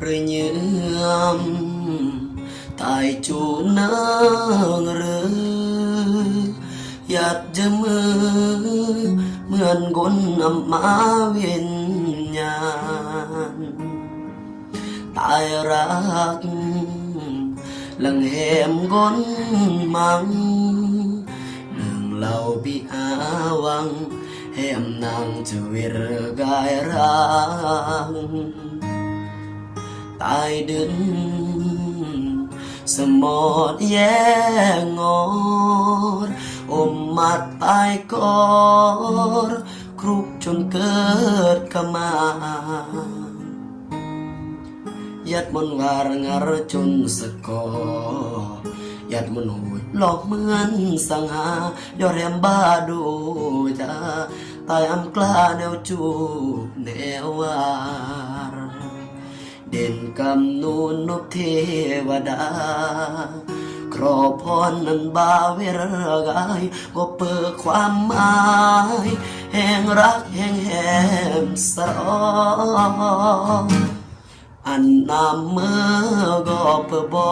rồi nhớ tại chỗ nắng rơi giặt dâm mượn gôn nằm má viên nhàn tại rác lăng hẻm gón mang đường lau bị awang hẻm nàng chuir gai rang tại đứng semot ye ngor ôm mặt tai cor krup chôn cớt kamaยัดมันวารงารจนสกอยัดมันหุยหลอกเหมือนสังหายอดแรมบ้าดูจ้าตายอำกล้าแนวจูบแนววารเด่นกำนูนนบเทวดาครอพรนั้นบาเวรกายก็เปิดความหมายแห่งรักแห่งแหมสรองอันนำมือก็เพื่อบอ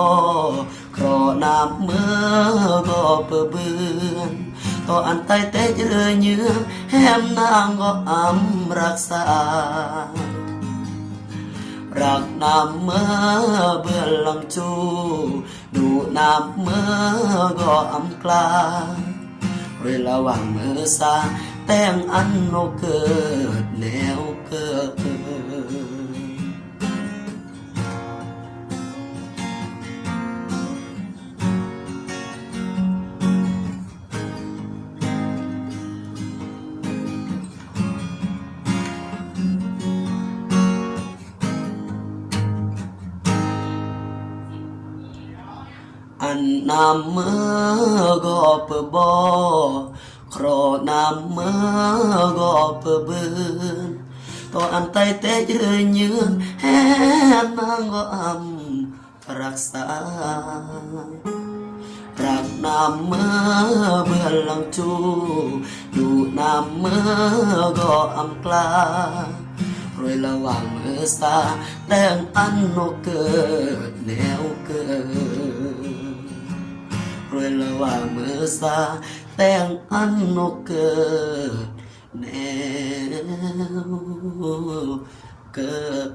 ครอนำมือก็เพื่อเบือนต่ออันไตเตะเรือเยือแหมนางก็อำรักษารักนำมือเบื่อหลังจูดูนำมือก็อำกลาเวลาว่างมือสาแต่งอันโนเกิดแนวเกิดอันนำมือก็เพื่อบอครอนำมือก็เพื่อเบือนต่ออันไตเตะเยือเยือนแห่นางก็อำรักษารักนำมือเบื่อหลังจูดูนำมือก็อำกลารวยระหว่างมือสาแต่งอันโนเกิดแนวเกิดรวยระหว่างมือสาแต่งอันโนเกิดแนวเกิด